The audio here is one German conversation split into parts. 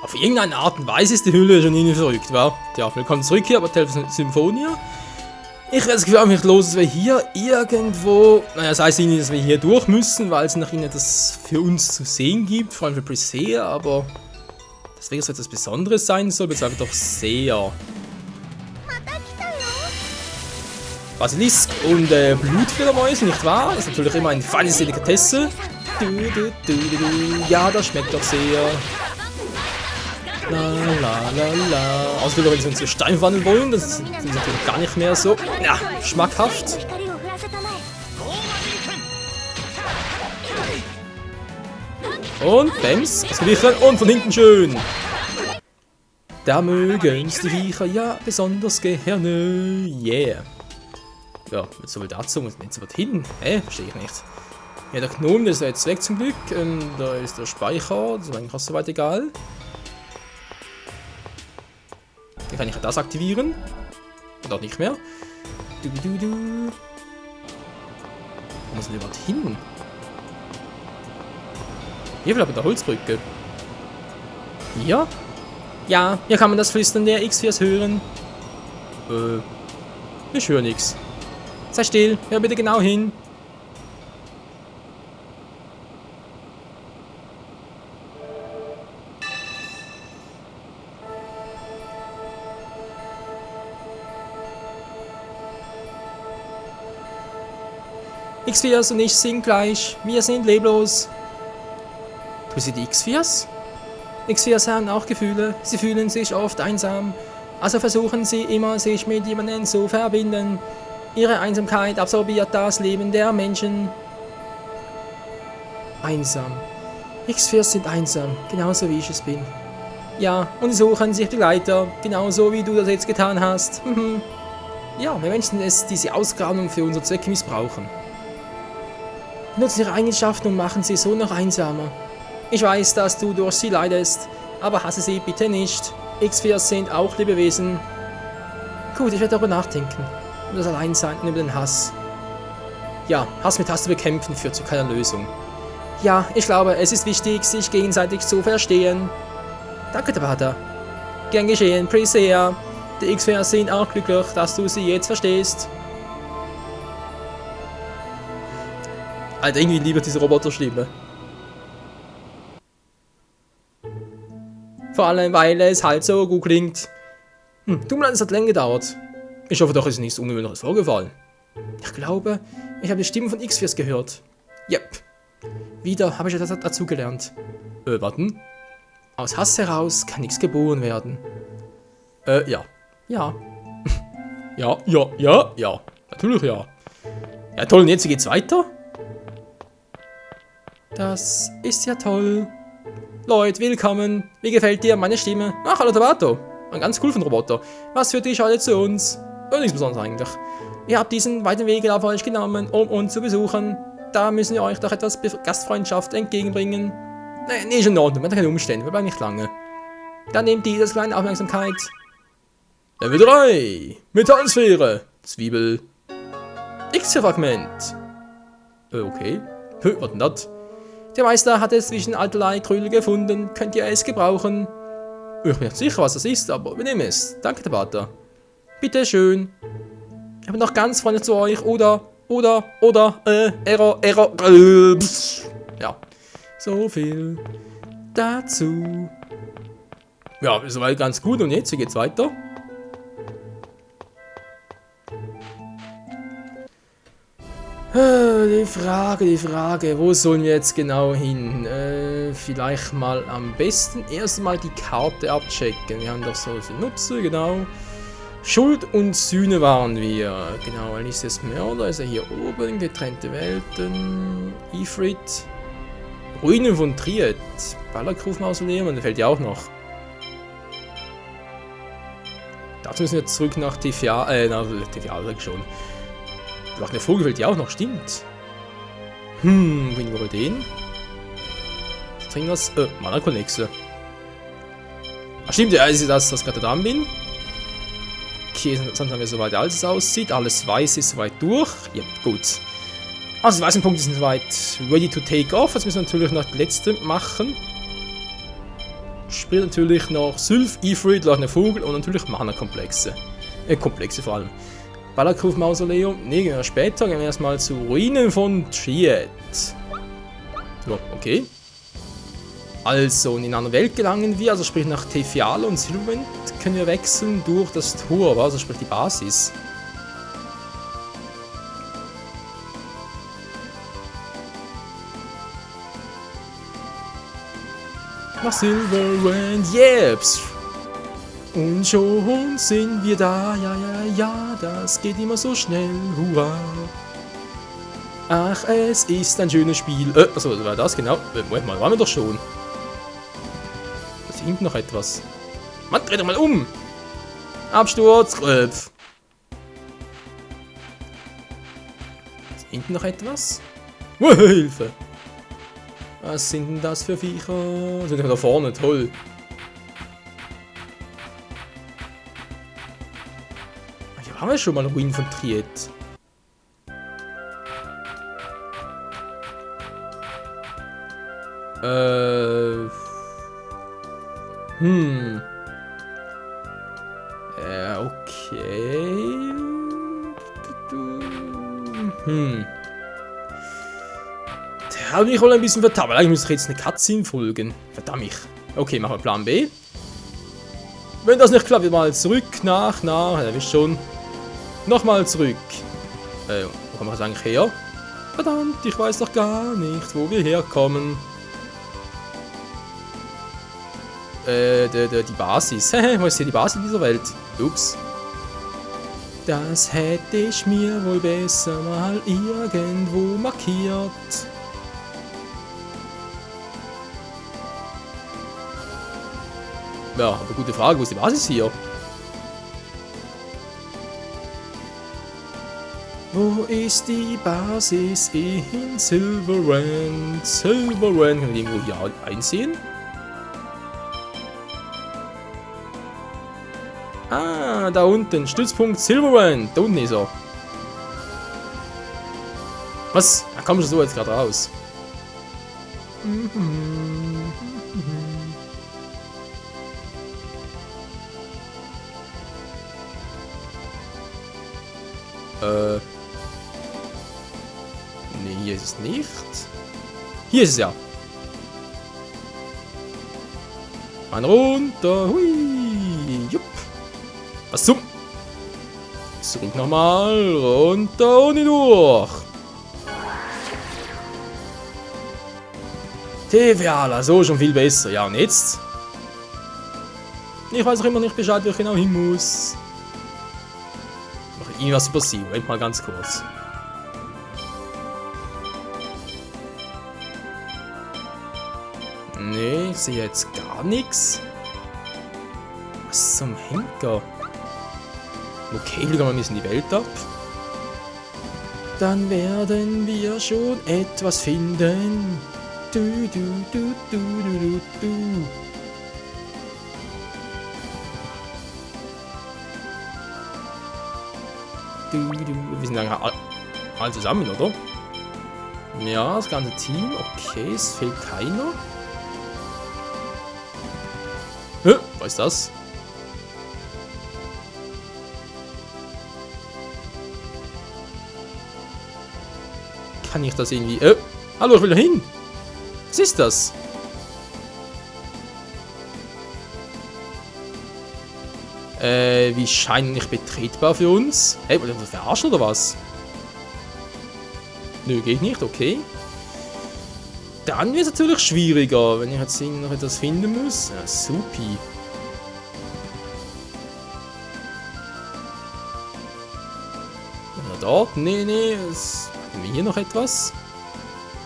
Auf irgendeine Art und Weise ist die Hülle schon irgendwie verrückt, wa? Tja, willkommen zurück hier bei Tales of Symphonia. Ich werde das Gefühl mich los, dass wir hier irgendwo... Naja, das heißt nicht, dass wir hier durch müssen, weil es nach ihnen etwas für uns zu sehen gibt, vor allem für Priscilla, aber... Deswegen so etwas Besonderes sein soll, bezweifelt doch sehr. Basilisk und Blutfledermäuse, nicht wahr? Ist natürlich immer eine feine Delikatesse. Ja, das schmeckt doch sehr. La la la la. Außer wenn sie uns zu Stein wandeln wollen, das ist natürlich gar nicht mehr so ja, schmackhaft. Und Bams, ausgewichen und von hinten schön. Da mögen's die Viecher ja besonders gerne. Yeah. Ja, so viel dazu, muss man jetzt aber hin. Verstehe ich nicht. Ja, der Gnome, der ist jetzt weg zum Glück. Da ist der Speicher, das ist eigentlich auch soweit egal. Dann kann ich das aktivieren. Und auch nicht mehr. Wo muss denn überhaupt hin? Hier vielleicht mit der Holzbrücke. Hier? Ja, hier kann man das Flüstern der X4s hören. Ich höre nichts. Sei still, hör bitte genau hin. X4s und ich sind gleich. Wir sind leblos. Du siehst die X4s? X4s haben auch Gefühle. Sie fühlen sich oft einsam. Also versuchen sie immer, sich mit jemandem zu verbinden. Ihre Einsamkeit absorbiert das Leben der Menschen. Einsam. X4s sind einsam, genauso wie ich es bin. Ja, und sie suchen sich Begleiter, genauso wie du das jetzt getan hast. Ja, wir Menschen es diese Ausgrabung für unsere Zwecke missbrauchen. Nutzen ihre Eigenschaften und machen sie so noch einsamer. Ich weiß, dass du durch sie leidest, aber hasse sie bitte nicht. X4s sind auch Lebewesen. Gut, ich werde darüber nachdenken. Über das Alleinsein und über den Hass. Ja, Hass mit Hass zu bekämpfen führt zu keiner Lösung. Ja, ich glaube, es ist wichtig, sich gegenseitig zu verstehen. Danke, Tabata. Gern geschehen, Priscilla. Die X4s sind auch glücklich, dass du sie jetzt verstehst. Alter, irgendwie lieber diese Roboterstimme. Vor allem, weil es halt so gut klingt. Tut mir leid, es hat länger gedauert. Ich hoffe doch, es ist nichts Ungewöhnliches vorgefallen. Ich glaube, ich habe die Stimmen von X4s gehört. Yep. Wieder habe ich etwas dazugelernt. Warten. Aus Hass heraus kann nichts geboren werden. Ja. Ja. Ja. Natürlich ja. Ja, toll, und jetzt geht's weiter? Das ist ja toll. Leute, willkommen. Wie gefällt dir meine Stimme? Ach, hallo Tabato. Ein ganz cool von Roboter. Was führt dich heute zu uns? Nichts Besonderes eigentlich. Ihr habt diesen weiten Weg auf euch genommen, um uns zu besuchen. Da müssen wir euch doch etwas Gastfreundschaft entgegenbringen. Nee, schon in Ordnung, wir haben keine Umstände, wir bleiben nicht lange. Dann nehmt dieses kleine Aufmerksamkeit. Level 3. Metallsphäre. Zwiebel. X-Fragment. Okay. Was denn das? Der Meister hat es zwischen allerlei Krüll gefunden. Könnt ihr es gebrauchen? Ich bin nicht sicher, was das ist, aber wir nehmen es. Danke, Tabata. Bitte schön. Ich bin noch ganz freundlich zu euch. Error. Ja. So viel dazu. Ja, soweit ganz gut. Und jetzt, wie geht's weiter? Die Frage, wo sollen wir jetzt genau hin? Vielleicht mal am besten erstmal die Karte abchecken. Wir haben doch so Synopse, genau. Schuld und Sühne waren wir. Genau, Alicias Mörder ist er hier oben. Getrennte Welten. Ifrit. Ruinen von Triet. Ballerkruf-Mausoleum, und der fällt ja auch noch. Dazu müssen wir zurück nach Tifia, sag ich schon. Ach, der Vogel fällt ja auch noch, stimmt. Bringen wir wohl den? Trinken was? Mana-Konnexe. Ach stimmt, ja, ist das, was ich gerade dran bin. Okay, sonst haben wir soweit alles aussieht. Alles weiß ist soweit durch. Ja, gut. Also die weißen Punkte sind soweit ready to take off. Jetzt müssen wir natürlich noch das letzte machen. Spielt natürlich noch Sylph, Ifrit, Leuchtender Vogel und natürlich Mana-Komplexe. Komplexe vor allem. Balakruf Mausoleum, ne, gehen wir später. Gehen wir erstmal zu Ruinen von Triet. So, okay. Also, in eine andere Welt gelangen wir, also sprich nach Tefiala und Silverwind können wir wechseln durch das Tor, also sprich die Basis. Nach Silverwind, yeps! Und schon sind wir da, ja, ja, ja, das geht immer so schnell, hurra! Ach, es ist ein schönes Spiel. Achso, war das genau? Moment mal, waren wir doch schon. Da ist hinten noch etwas. Mann, dreh doch mal um! Absturz, Röpf! Ist hinten noch etwas? Hilfe! Was sind denn das für Viecher? Sind wir da vorne, toll. Hier haben wir schon mal Ruinen von Triet. Okay. Da habe ich wohl ein bisschen vertan, weil eigentlich muss ich jetzt eine Cutscene folgen. Verdammt. Okay, machen wir Plan B. Wenn das nicht klappt, wir mal zurück nach, ihr wisst schon. Nochmal zurück. Wo kommen wir jetzt eigentlich her? Verdammt, ich weiß doch gar nicht, wo wir herkommen. Die Basis. Wo ist hier die Basis dieser Welt? Ups. Das hätte ich mir wohl besser mal irgendwo markiert. Ja, aber gute Frage, wo ist die Basis hier? Wo ist die Basis in Silverwind? Silverwind, kann ich irgendwo hier einsehen? Ah, da unten, Stützpunkt Silverwind, da unten ist er. Was? Da kommst du so jetzt gerade raus. Nee, hier ist es nicht. Hier ist es ja. Mann runter. Hui. Jupp. Was zum? Zurück nochmal. Runter und durch. Tefiala, so schon viel besser. Ja, und jetzt? Ich weiß auch immer nicht Bescheid, wo ich genau hin muss. Irgendwas über sie. Moment mal ganz kurz. Nee, ich sehe jetzt gar nichts. Was zum Henker? Okay, legen wir ein bisschen die Welt ab. Dann werden wir schon etwas finden. Du, du, du, du, du, du, du. Wir sind eigentlich alle zusammen, oder? Ja, das ganze Team. Okay, es fehlt keiner. Was ist das? Kann ich das irgendwie... hallo, ich will da hin. Was ist das? Wie scheint nicht betretbar für uns? Hey, wollt ihr uns verarschen oder was? Nö, geht nicht, okay. Dann wird es natürlich schwieriger, wenn ich jetzt noch etwas finden muss. Ja, supi. Oder dort? Nee. Haben wir hier noch etwas?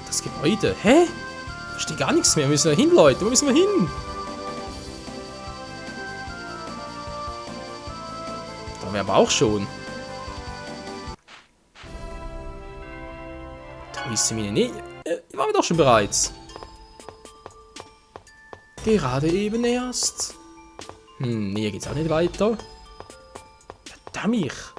Das Gebäude. Hä? Da steht gar nichts mehr. Wir müssen da hin, Leute. Wo müssen wir hin? Da wäre aber auch schon. Da ist sie mir. Nee, waren wir doch schon bereits. Gerade eben erst. Nee, hier geht's auch nicht weiter. Verdammt.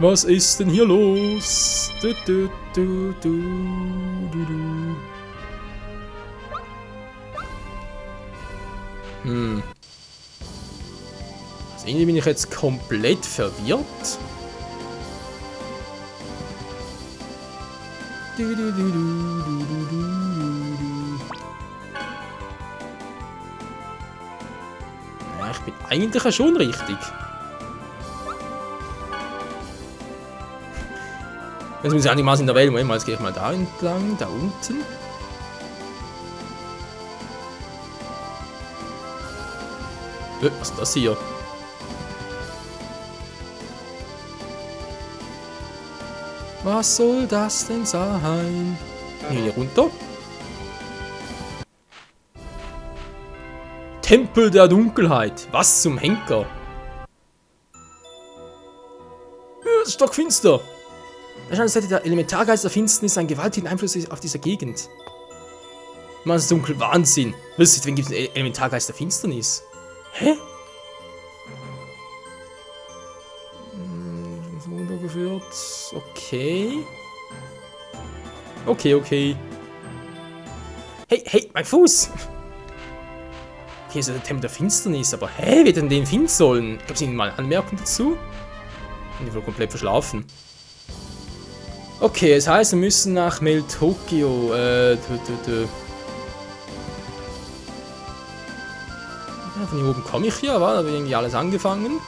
Was ist denn hier los? Du, du, du, du, du, du. Also irgendwie bin ich jetzt komplett verwirrt. Du, du, du, du, du, du, du, du. Ja, ich bin eigentlich ja schon richtig. Jetzt muss ich einigermaßen in der Welt. Moment mal, jetzt gehe ich mal da entlang, da unten. Was ist das hier? Was soll das denn sein? Hier runter. Tempel der Dunkelheit. Was zum Henker? Es ist doch finster. Wahrscheinlich hätte der Elementargeist der Finsternis einen gewaltigen Einfluss auf diese Gegend. Mann, das ist dunkel. Wahnsinn. Wisst ihr, wen gibt es einen Elementargeist der Finsternis? Hä? Runtergeführt. Okay. Okay. Hey, mein Fuß! Hier ist der Tempel der Finsternis, aber hä, wer denn den finden sollen? Gab es Ihnen mal eine Anmerkung dazu? Bin ich wohl komplett verschlafen. Okay, das heißt, wir müssen nach Meltokio. Ja, von hier oben komme ich ja, war? Da habe ich irgendwie alles angefangen.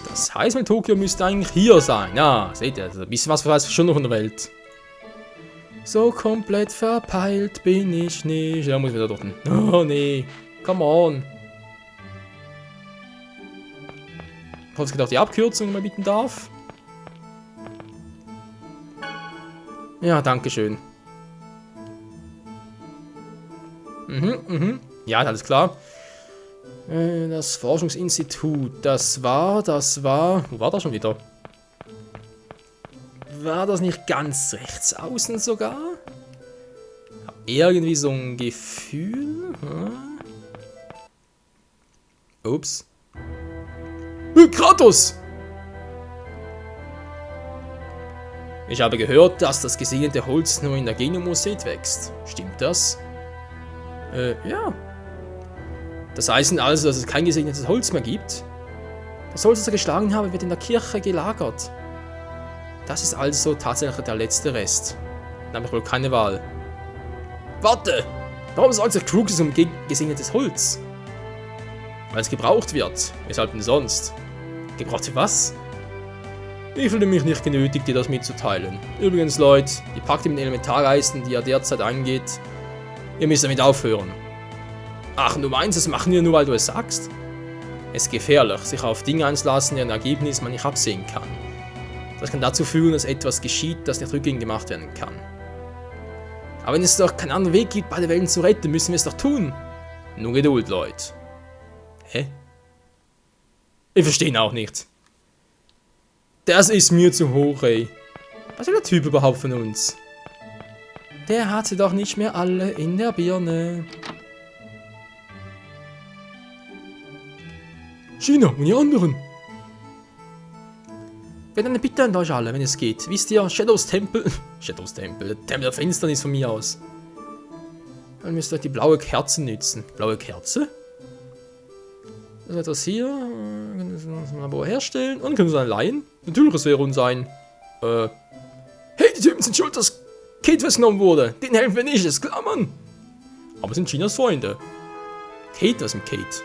Das heißt, Meltokio müsste eigentlich hier sein. Ja, seht ihr, also ein bisschen was weiß ich schon noch von der Welt. So komplett verpeilt bin ich nicht. Ja, muss ich wieder dort. Oh nee, come on. Ich habe gedacht, die Abkürzung mal bitten darf. Ja, danke schön. Ja, alles klar. Das Forschungsinstitut, das war... Wo war das schon wieder? War das nicht ganz rechts außen sogar? Hab irgendwie so ein Gefühl. Ups. Kratos! Ich habe gehört, dass das gesegnete Holz nur in der Genomosset wächst. Stimmt das? Ja. Das heißt also, dass es kein gesegnetes Holz mehr gibt? Das Holz, das er geschlagen habe, wird in der Kirche gelagert. Das ist also tatsächlich der letzte Rest. Dann habe ich wohl keine Wahl. Warte! Warum soll sich Krux um gesegnetes Holz? Weil es gebraucht wird. Weshalb denn sonst? Gebraucht für was? Ich fühle mich nicht genötigt, dir das mitzuteilen. Übrigens, Leute, die Pakte mit Elementargeisten, die er derzeit angeht, ihr müsst damit aufhören. Ach, du meinst, das machen wir nur, weil du es sagst? Es ist gefährlich, sich auf Dinge einzulassen, deren Ergebnis man nicht absehen kann. Das kann dazu führen, dass etwas geschieht, das nicht rückgängig gemacht werden kann. Aber wenn es doch keinen anderen Weg gibt, beide Welten zu retten, müssen wir es doch tun. Nur Geduld, Leute. Hä? Ich verstehe ihn auch nicht. Das ist mir zu hoch, ey. Was will der Typ überhaupt von uns? Der hat sie doch nicht mehr alle in der Birne. China und die anderen. Wir eine Bitte an euch alle, wenn es geht. Wisst ihr, Shadows Tempel, der Tempel der Finsternis von mir aus. Dann müsst ihr euch die blaue Kerze nützen. Blaue Kerze? Das ist etwas hier. Können wir uns ein Labor herstellen. Und können wir es dann leihen? Natürlich, es wäre uns sein. Hey, die Typen sind schuld, dass Kate festgenommen wurde. Den helfen wir nicht, ist klar, Mann. Aber es sind Chinas Freunde. Kate, was ist mit Kate?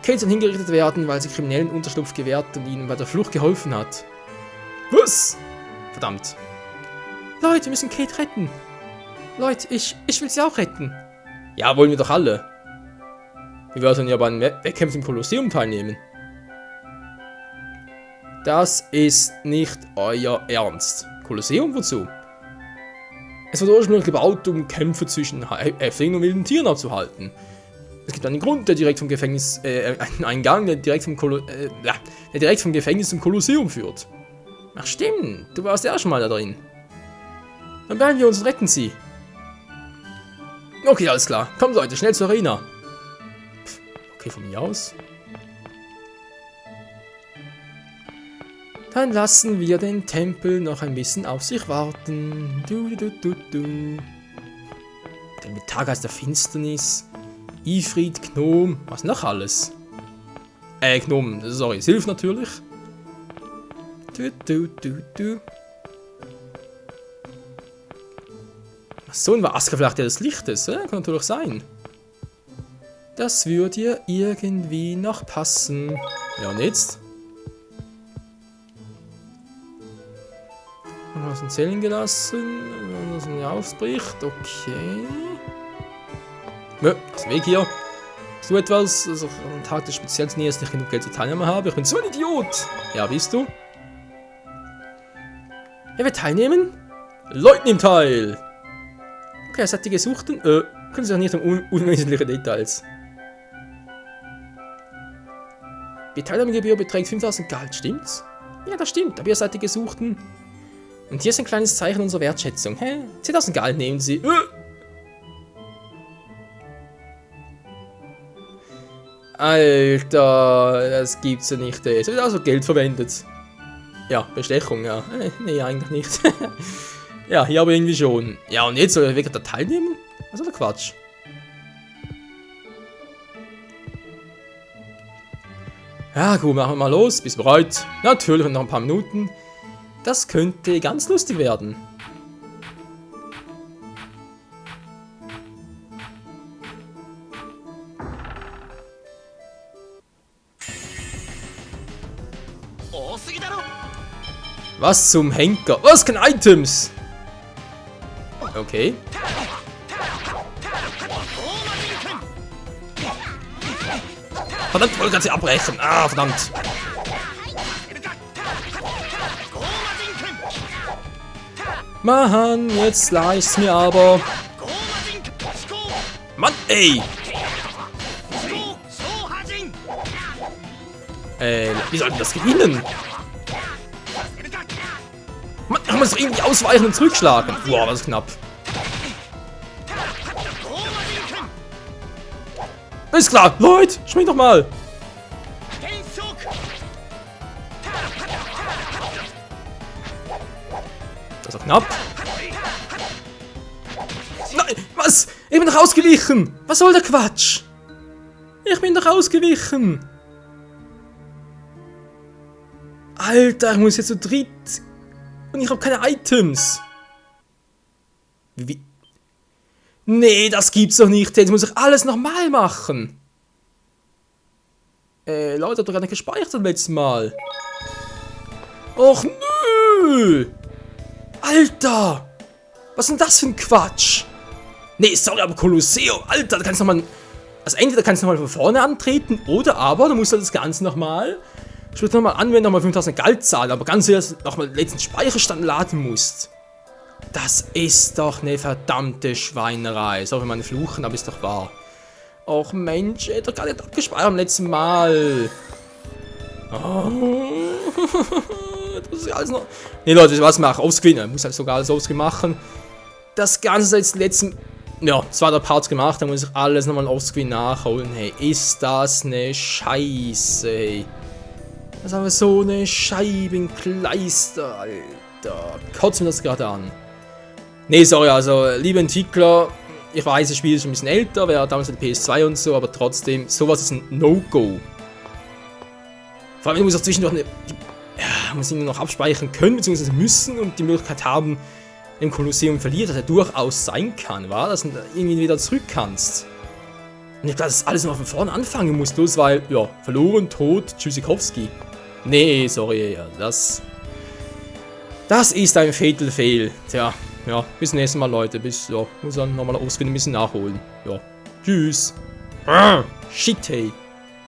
Kate soll hingerichtet werden, weil sie Kriminellen Unterschlupf gewährt und ihnen bei der Flucht geholfen hat. Was? Verdammt. Leute, wir müssen Kate retten. Leute, ich will sie auch retten. Ja, wollen wir doch alle. Wir werden ja bei einem Wettkampf im Kolosseum teilnehmen. Das ist nicht euer Ernst. Kolosseum, wozu? Es wurde ursprünglich gebaut, um Kämpfe zwischen Häftlingen und wilden Tieren abzuhalten. Es gibt einen Grund, der direkt vom Gefängnis, einen Gang, der direkt vom Gefängnis zum Kolosseum führt. Ach stimmt, du warst ja schon mal da drin. Dann beeilen wir uns und retten sie. Okay, alles klar. Kommt Leute, schnell zur Arena. Okay, von mir aus. Dann lassen wir den Tempel noch ein bisschen auf sich warten. Denn mit Tag der Finsternis, Ifrit, Gnom, was noch alles? Gnom, sorry, Sylph natürlich. So ein Vasker vielleicht der des Lichtes, kann natürlich sein. Das würde ja irgendwie noch passen. Ja, und jetzt? Aus den Zellen gelassen, wenn das nicht aufbricht, okay. Nö, das Weg hier. So etwas, also am Tag des Speziellen nie, dass ich nicht genug Geld zur Teilnahme habe. Ich bin so ein Idiot! Ja, bist du? Wer wird teilnehmen? Leute nehmen teil! Okay, es hat die Gesuchten. Können Sie auch nicht um unwesentliche Details. Die Teilnahmegebühr beträgt 5000 Geld, stimmt's? Ja, das stimmt, aber ihr seid die Gesuchten. Und hier ist ein kleines Zeichen unserer Wertschätzung. Hä? 10.000 Geld nehmen Sie. Alter, das gibt's ja nicht. Es wird also Geld verwendet. Ja, Bestechung, ja. Nee, eigentlich nicht. Ja, hier aber irgendwie schon. Ja, und jetzt soll er wirklich da teilnehmen? Was ist der Quatsch? Ja, gut, machen wir mal los. Bist du bereit? Natürlich, noch ein paar Minuten. Das könnte ganz lustig werden. Was zum Henker? Was, keine Items? Okay. Verdammt, ich wollte gerade abbrechen. Ah, verdammt. Mann, jetzt leicht's mir aber. Mann, ey. Wie sollten wir das gewinnen? Mann, kann man es doch irgendwie ausweichen und zurückschlagen. Boah, das ist knapp. Ist klar, Leute, schwing doch mal. Das ist doch knapp. Nein, was? Ich bin doch ausgewichen. Was soll der Quatsch? Ich bin doch ausgewichen. Alter, ich muss jetzt zu dritt. Und ich habe keine Items. Wie? Nee, das gibt's doch nicht. Jetzt muss ich alles nochmal machen. Leute, habt ihr gar nicht gespeichert beim letzten Mal? Och nö! Alter! Was ist denn das für ein Quatsch? Nee, sorry, aber Kolosseum, Alter, da kannst du nochmal. Also entweder kannst du nochmal von vorne antreten, oder aber du musst halt das Ganze nochmal. Ich würde nochmal anwenden, nochmal 5000 Geld zahlen, aber ganz ehrlich, dass du nochmal den letzten Speicherstand laden musst. Das ist doch eine verdammte Schweinerei. So, wenn man fluchen, aber ist doch wahr. Och Mensch, er hat doch gar nicht abgespeichert beim letzten Mal. Oh. Das ist alles noch. Nee, Leute, was machen? Offscreen. Muss halt sogar alles Offscreen machen. Das Ganze ist jetzt letzten. Ja, 2 Parts gemacht, dann muss ich alles nochmal Offscreen nachholen. Hey, ist das eine Scheiße, hey. Das ist aber so eine Scheibenkleister, Alter. Kotzt mir das gerade an. Nee, sorry, also, liebe Entwickler, ich weiß, das Spiel ist schon ein bisschen älter, wäre damals mit PS2 und so, aber trotzdem, sowas ist ein No-Go. Vor allem, du musst auch zwischendurch muss ihn noch abspeichern können, beziehungsweise müssen und die Möglichkeit haben, im Kolosseum verliert, dass er durchaus sein kann, wa? Dass du irgendwie wieder zurück kannst. Und ich glaube, dass alles noch von vorne anfangen muss, bloß weil, ja, verloren, tot, Tschüssikowski. Nee, sorry, ja, das ist ein Fatal Fail. Tja, ja, bis zum nächsten Mal, Leute. Muss dann nochmal Offscreen ein bisschen nachholen. Ja, tschüss. Shit, hey.